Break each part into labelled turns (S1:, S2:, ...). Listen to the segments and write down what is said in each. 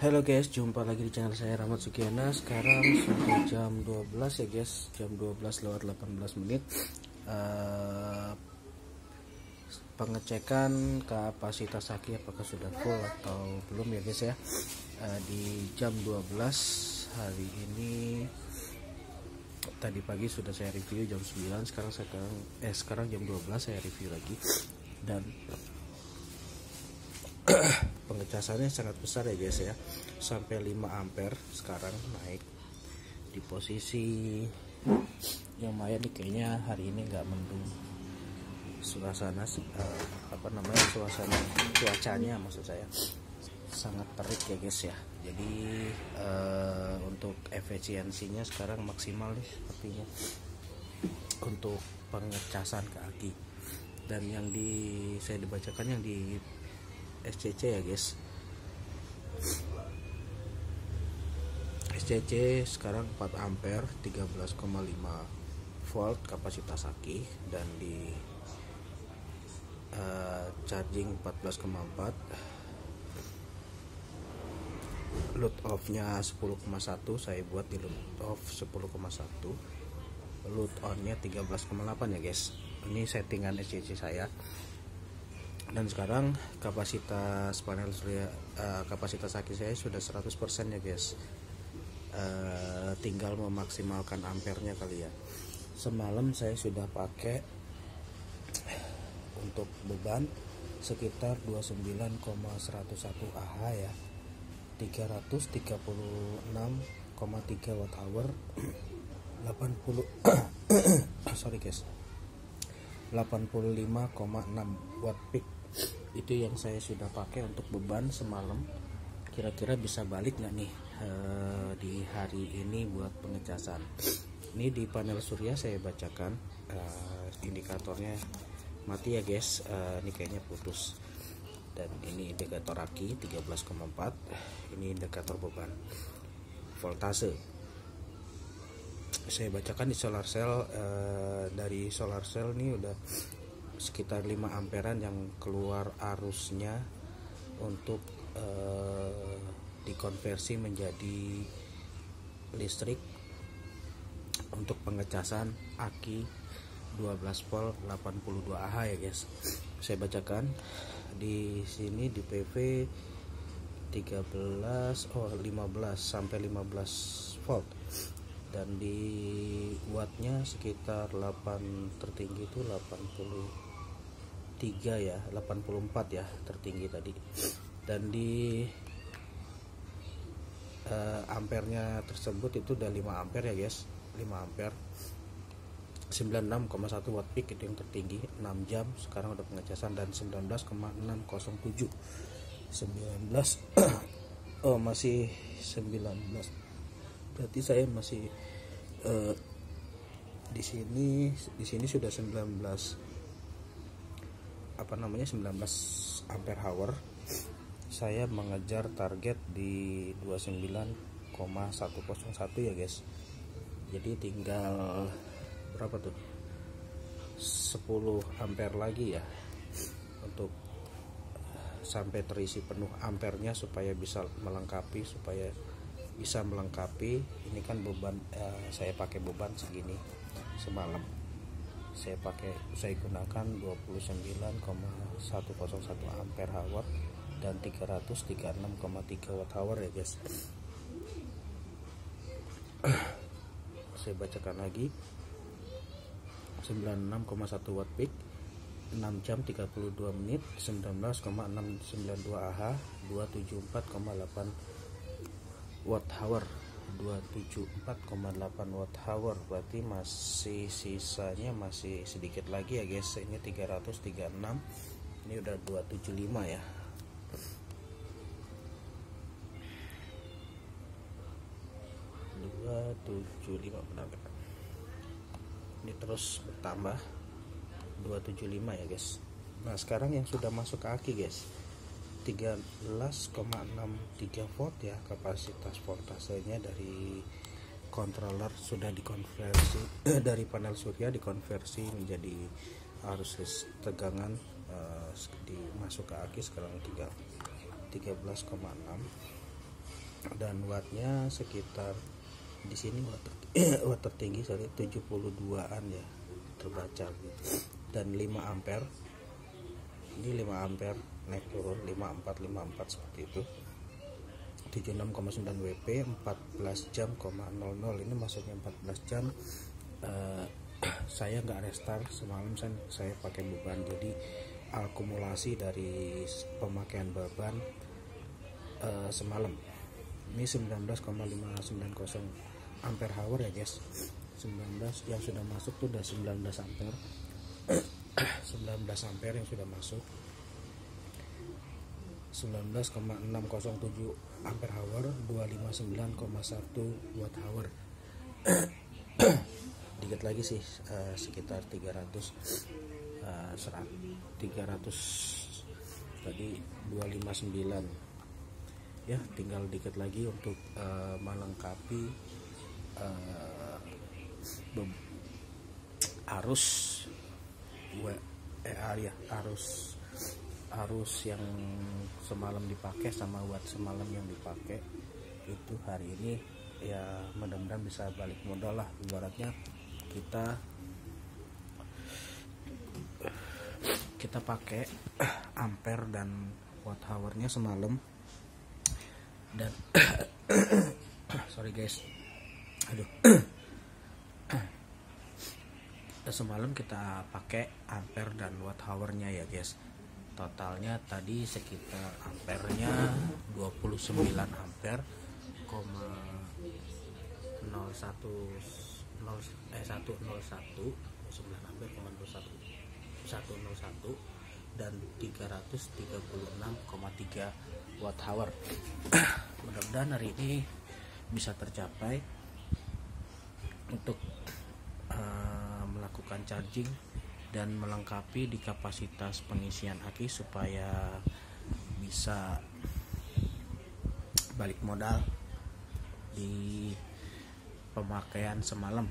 S1: Halo guys, jumpa lagi di channel saya Rahmat Sugiana. Sekarang sudah jam 12 ya guys, jam 12 lewat 18 menit. Pengecekan kapasitas aki apakah sudah full atau belum ya guys ya. Di jam 12 hari ini, tadi pagi sudah saya review jam 9, sekarang jam 12 saya review lagi, dan pengecasannya sangat besar ya guys ya, sampai 5 ampere sekarang naik. Di posisi yang lumayan nih, kayaknya hari ini nggak mendung suasana suasana cuacanya, maksud saya sangat terik ya guys ya. Jadi untuk efisiensinya sekarang maksimal nih sepertinya untuk pengecasan ke aki. Dan yang saya dibacakan yang di SCC ya guys, SCC sekarang 4 ampere 13,5 volt kapasitas aki, dan di charging 14,4, load off nya 10,1, saya buat di load off 10,1, load on nya 13,8 ya guys. Ini settingan SCC saya. Dan sekarang kapasitas panel surya, kapasitas aki saya sudah 100% ya guys. Tinggal memaksimalkan ampernya kali ya. Semalam saya sudah pakai untuk beban sekitar 29,101 Ah ya, 336,3 watt hour, 80 sorry guys, 85,6 watt peak. Itu yang saya sudah pakai untuk beban semalam. Kira-kira bisa balik nggak nih di hari ini buat pengecasan. Ini di panel surya saya bacakan, indikatornya mati ya guys. Ini kayaknya putus. Dan ini indikator aki 13,4. Ini indikator beban voltase. Saya bacakan di solar cell. Dari solar cell ini udah sekitar 5 amperan yang keluar arusnya untuk dikonversi menjadi listrik untuk pengecasan aki 12 volt 82 Ah ya guys. Saya bacakan di sini di PV 15 sampai 15 volt, dan di wattnya sekitar 8, tertinggi itu 83 ya, 84 ya tertinggi tadi. Dan di ampernya tersebut itu udah 5 ampere ya guys, 5 ampere, 96,1 watt peak itu yang tertinggi. 6 jam sekarang udah pengecasan, dan 19,607, 19 masih 19, berarti saya masih di sini sudah 19 ampere hour. Saya mengejar target di 29,101 ya guys. Jadi tinggal berapa tuh, 10 ampere lagi ya untuk sampai terisi penuh ampernya, supaya bisa melengkapi ini kan beban. Saya pakai beban segini semalam, saya gunakan 29,101 ampere hour dan 336,3 watt hour ya guys. Saya bacakan lagi, 96,1 watt peak, 6 jam 32 menit, 19,692 Ah, 274,8 watt hour, 274,8 watt hour. Berarti masih sisanya masih sedikit lagi ya guys. Ini 336, ini udah 275 ya. Benar. Ini terus bertambah 275 ya guys. Nah sekarang yang sudah masuk ke aki guys, 13,63 volt ya kapasitas voltasenya. Dari controller sudah dikonversi dari panel surya dikonversi menjadi arus tegangan, dimasuk ke aki sekarang 13,6. dan wattnya sekitar di sini watt tertinggi 72an ya terbaca gitu. Dan 5 ampere, ini 5 ampere naik turun 54 seperti itu. 76,9 WP 14 jam, 00 ini masuknya 14 jam. Saya nggak restart semalam, saya pakai beban, jadi akumulasi dari pemakaian beban semalam ini 19,590 ampere hour ya guys. 19 yang sudah masuk tuh udah 19 ampere 19 ampere yang sudah masuk, 19,607 ampere hour, 259,1 watt hour. Dikit lagi sih, sekitar 300 tadi 259 ya, tinggal dikit lagi untuk melengkapi arus arus yang semalam dipakai sama watt semalam yang dipakai itu hari ini ya, mudah-mudahan bisa balik modal lah. Ibaratnya kita pakai ampere dan watt hournya semalam, dan sorry guys, semalam kita pakai ampere dan watt hournya ya guys. Totalnya tadi sekitar ampernya 29 ampere, 101 dan 336,3 watt hour. Mudah-mudahan hari ini bisa tercapai untuk melakukan charging dan melengkapi di kapasitas pengisian aki supaya bisa balik modal di pemakaian semalam.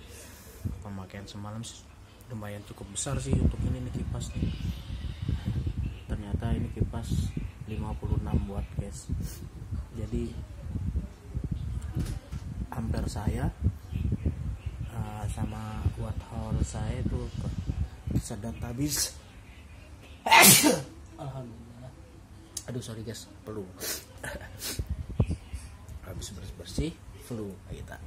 S1: Lumayan cukup besar sih untuk ini nih kipas nih. Ternyata ini kipas 56 watt guys. Jadi ampere saya sama watt hour saya itu sedang habis. Alhamdulillah. Aduh sorry guys, flu. Habis bersih flu kita.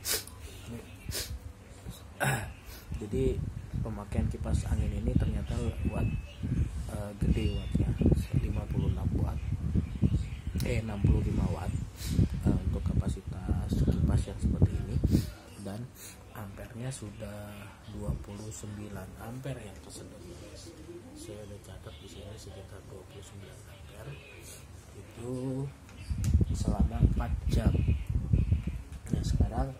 S1: Jadi pemakaian kipas angin ini ternyata watt gede wattnya, 56 watt 65 watt untuk kapasitas kipas yang seperti ini, dan ampernya sudah 29 ampere yang tersedot guys. Saya udah catat di sini sekitar 29 ampere itu selama 4 jam. Nah sekarang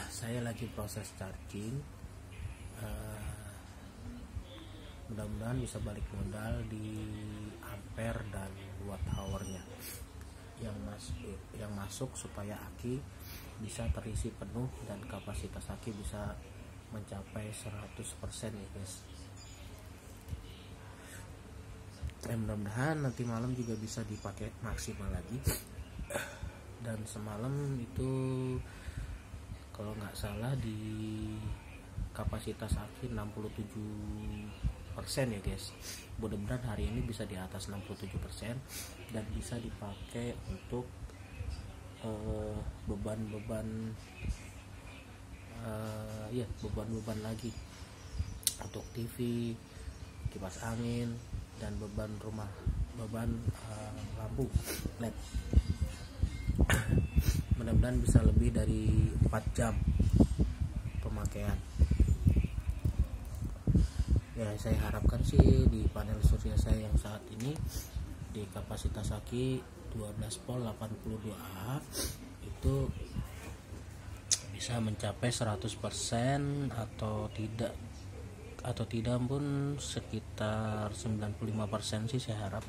S1: saya lagi proses charging, mudah-mudahan bisa balik modal di ampere dan watt hournya yang masuk supaya aki bisa terisi penuh dan kapasitas aki bisa mencapai 100% ya guys. Mudah-mudahan nanti malam juga bisa dipakai maksimal lagi. Dan semalam itu kalau nggak salah di kapasitas aki 67% ya guys. Mudah-mudahan hari ini bisa di atas 67% dan bisa dipakai untuk beban-beban lagi untuk TV, kipas angin, dan beban lampu LED. Mudah-mudahan bisa lebih dari 4 jam pemakaian. Ya saya harapkan sih di panel surya saya yang saat ini di kapasitas aki 12 volt 82A itu bisa mencapai 100% atau tidak pun sekitar 95% sih saya harap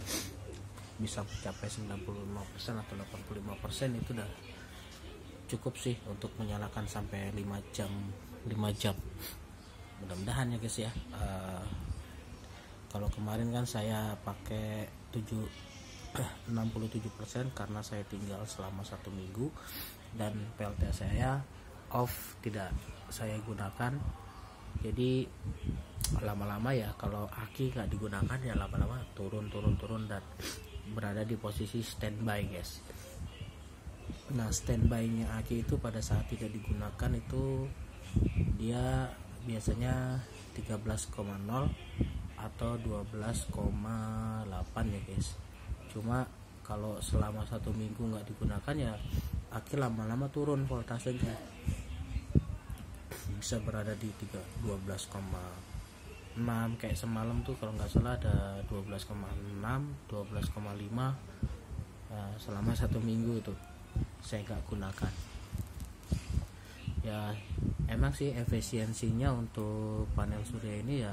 S1: bisa mencapai 95% atau 85%. Itu udah cukup sih untuk menyalakan sampai 5 jam. Mudah-mudahan ya guys ya. Kalau kemarin kan saya pakai 7 67% karena saya tinggal selama 1 minggu dan PLTS saya off, tidak saya gunakan. Jadi lama-lama ya kalau aki nggak digunakan ya lama-lama turun dan berada di posisi standby guys. Nah standby-nya aki itu pada saat tidak digunakan itu dia biasanya 13,0 atau 12,8 ya guys. Cuma kalau selama 1 minggu nggak digunakan ya aki lama-lama turun voltasenya, bisa berada di 12,6 kayak semalam tuh kalau nggak salah ada 12,6 12,5 selama 1 minggu itu saya nggak gunakan. Ya emang sih efisiensinya untuk panel surya ini ya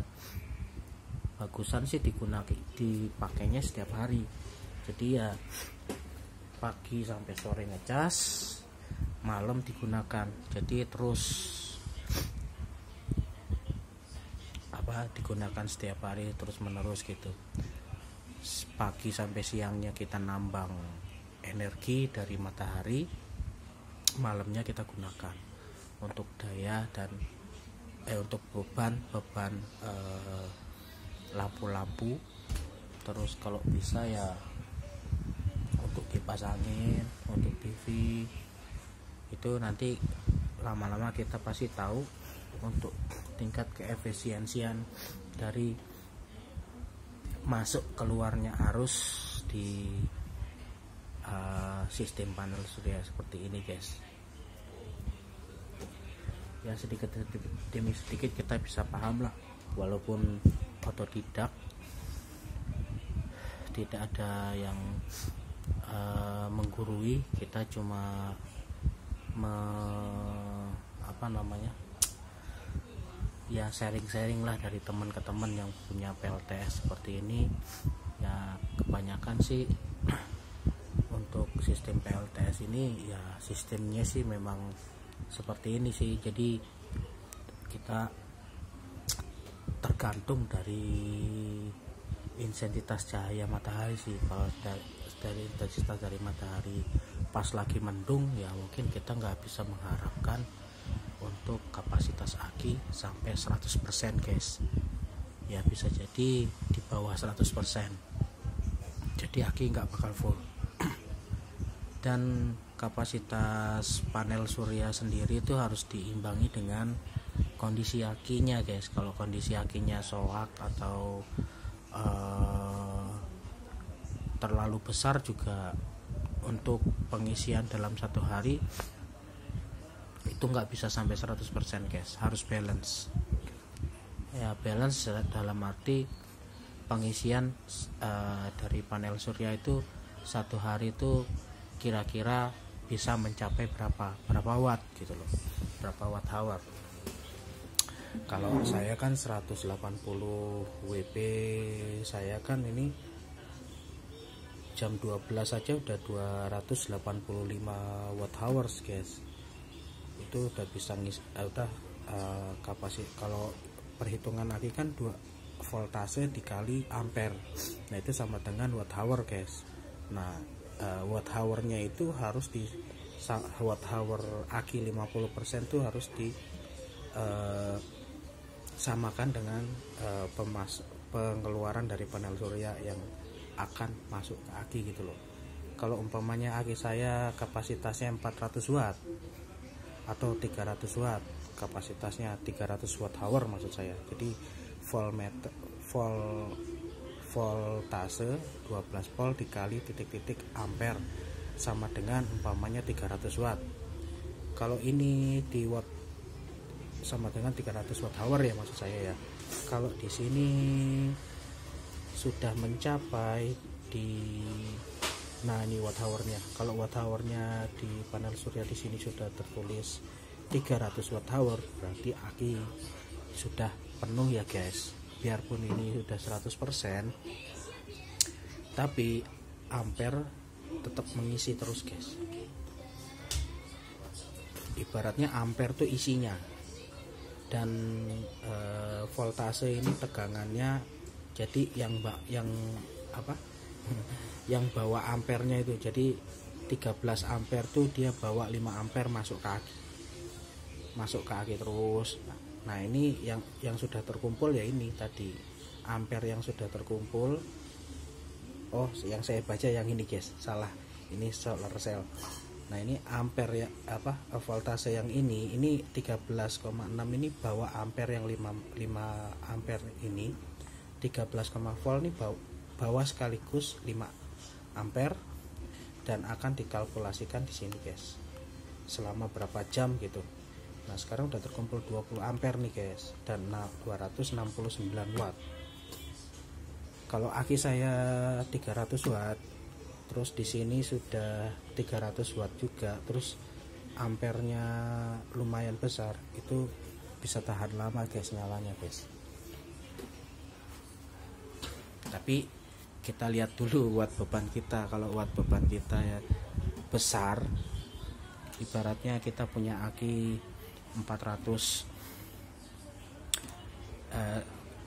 S1: bagusan sih dipakainya setiap hari. Jadi ya pagi sampai sore ngecas, malam digunakan. Jadi terus digunakan setiap hari terus menerus gitu. Pagi sampai siangnya kita nambang energi dari matahari, malamnya kita gunakan untuk daya dan untuk beban lampu-lampu. Terus kalau bisa ya untuk kipas angin, untuk TV itu nanti lama-lama kita pasti tahu untuk tingkat keefisiensian dari masuk keluarnya arus di sistem panel surya seperti ini guys. Ya sedikit demi sedikit kita bisa paham lah, walaupun otodidak, tidak ada yang menggurui, kita cuma ya sharing lah dari teman ke teman yang punya PLTS seperti ini. Ya kebanyakan sih untuk sistem PLTS ini ya sistemnya sih memang seperti ini sih. Jadi kita tergantung dari intensitas cahaya matahari sih. Kalau dari intensitas dari matahari pas lagi mendung ya mungkin kita nggak bisa mengharapkan untuk kapasitas aki sampai 100% guys. Ya bisa jadi di bawah 100%. Jadi aki nggak bakal full. Dan kapasitas panel surya sendiri itu harus diimbangi dengan kondisi akinya guys. Kalau kondisi akinya soak atau terlalu besar juga untuk pengisian dalam 1 hari itu nggak bisa sampai 100% guys, harus balance. Ya balance dalam arti pengisian dari panel surya itu 1 hari itu kira-kira bisa mencapai berapa watt gitu loh, berapa watt hour. Kalau saya kan 180 WP, saya kan ini jam 12 saja udah 285 watt hours guys. Itu udah bisa kapasitas. Kalau perhitungan lagi kan 2 voltase dikali ampere, nah itu sama dengan watt hour guys. Nah watt hournya itu harus di watt hour aki 50% itu harus di samakan dengan pengeluaran dari panel surya yang akan masuk ke aki gitu loh. Kalau umpamanya aki saya kapasitasnya 400 watt atau 300 watt, kapasitasnya 300 watt hour maksud saya. Jadi voltase 12 volt dikali titik-titik ampere sama dengan umpamanya 300 watt. Kalau ini di watt sama dengan 300 watt hour ya maksud saya ya. Kalau di sini sudah mencapai nah ini watt hournya. Kalau watt hournya di panel surya di sini sudah tertulis 300 watt hour, berarti aki sudah penuh ya guys. Biarpun ini sudah 100%, tapi ampere tetap mengisi terus guys. Ibaratnya ampere tuh isinya, dan voltase ini tegangannya, jadi yang yang bawa ampernya itu. Jadi 13 ampere tuh dia bawa 5 ampere masuk ke aki terus. Nah ini yang sudah terkumpul ya, ini tadi ampere yang sudah terkumpul. Oh yang saya baca yang ini guys, salah, ini solar cell. Nah ini ampere ya, voltase yang ini 13,6 ini bawa ampere yang 5 ampere ini 13, volt ini bawa sekaligus 5 ampere dan akan dikalkulasikan di sini guys selama berapa jam gitu. Nah sekarang udah terkumpul 20 ampere nih guys, dan 269 watt. Kalau aki saya 300 watt, terus di sini sudah 300 watt juga, terus ampernya lumayan besar, itu bisa tahan lama guys nyalanya guys. Tapi kita lihat dulu watt beban kita. Kalau watt beban kita ya besar, ibaratnya kita punya aki 400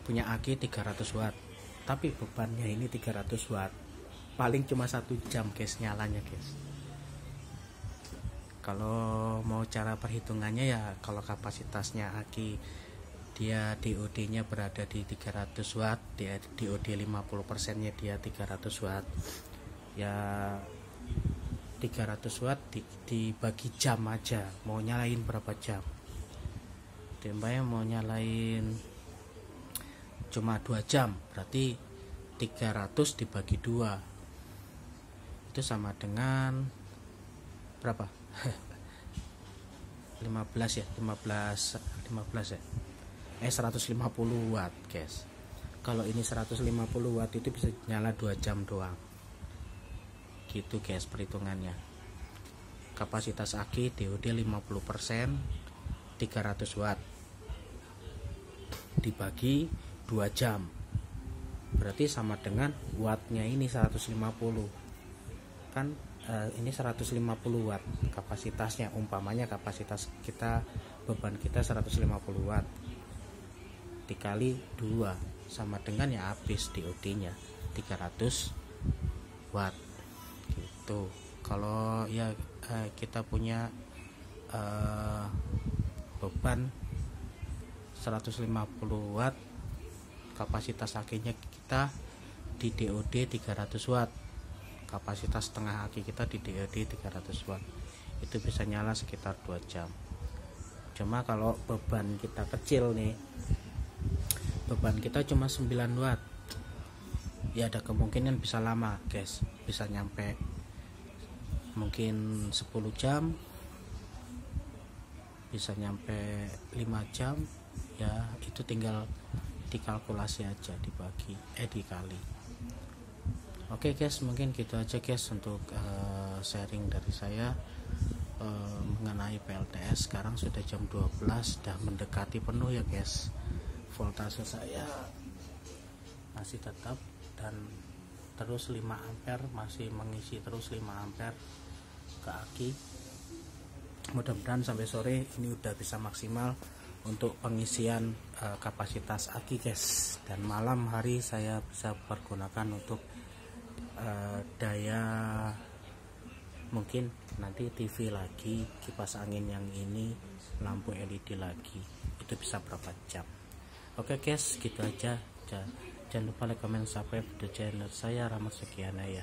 S1: punya aki 300 watt, tapi bebannya ini 300 watt, paling cuma 1 jam guys nyalanya guys. Kalau mau cara perhitungannya ya, kalau kapasitasnya aki dia DOD nya berada di 300 watt, dia DOD 50% nya dia 300 watt ya, 300 watt dibagi jam aja, mau nyalain berapa jam. Timbangnya mau nyalain cuma 2 jam, berarti 300 dibagi 2 itu sama dengan berapa? 15 ya, 150 watt guys. Kalau ini 150 watt itu bisa nyala 2 jam doang gitu guys perhitungannya. Kapasitas aki DOD 50%, 300 watt dibagi 2 jam berarti sama dengan wattnya ini 150 kan. Ini 150 watt kapasitasnya, umpamanya kapasitas kita, beban kita 150 watt dikali 2 sama dengan ya habis DOD nya 300 watt gitu. Kalau ya kita punya beban 150 watt, kapasitas akinya kita di DOD 300 watt, kapasitas setengah aki kita di DOD 300 watt, itu bisa nyala sekitar 2 jam. Cuma kalau beban kita kecil nih, beban kita cuma 9 watt ya, ada kemungkinan bisa lama guys, bisa nyampe mungkin 10 jam, bisa nyampe 5 jam ya, itu tinggal dikalkulasi aja, dikali. Oke guys, mungkin gitu aja guys untuk sharing dari saya mengenai PLTS. Sekarang sudah jam 12, sudah mendekati penuh ya guys. Voltase saya masih tetap dan terus 5 ampere, masih mengisi terus 5 ampere ke aki. Mudah-mudahan sampai sore ini udah bisa maksimal untuk pengisian kapasitas aki guys, dan malam hari saya bisa pergunakan untuk daya, mungkin nanti TV lagi, kipas angin yang ini, lampu LED lagi, itu bisa berapa jam. Oke guys, gitu aja. Jangan lupa like, comment, subscribe di channel saya, Rahmat Sekiana ya.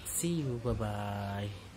S1: See you, bye bye.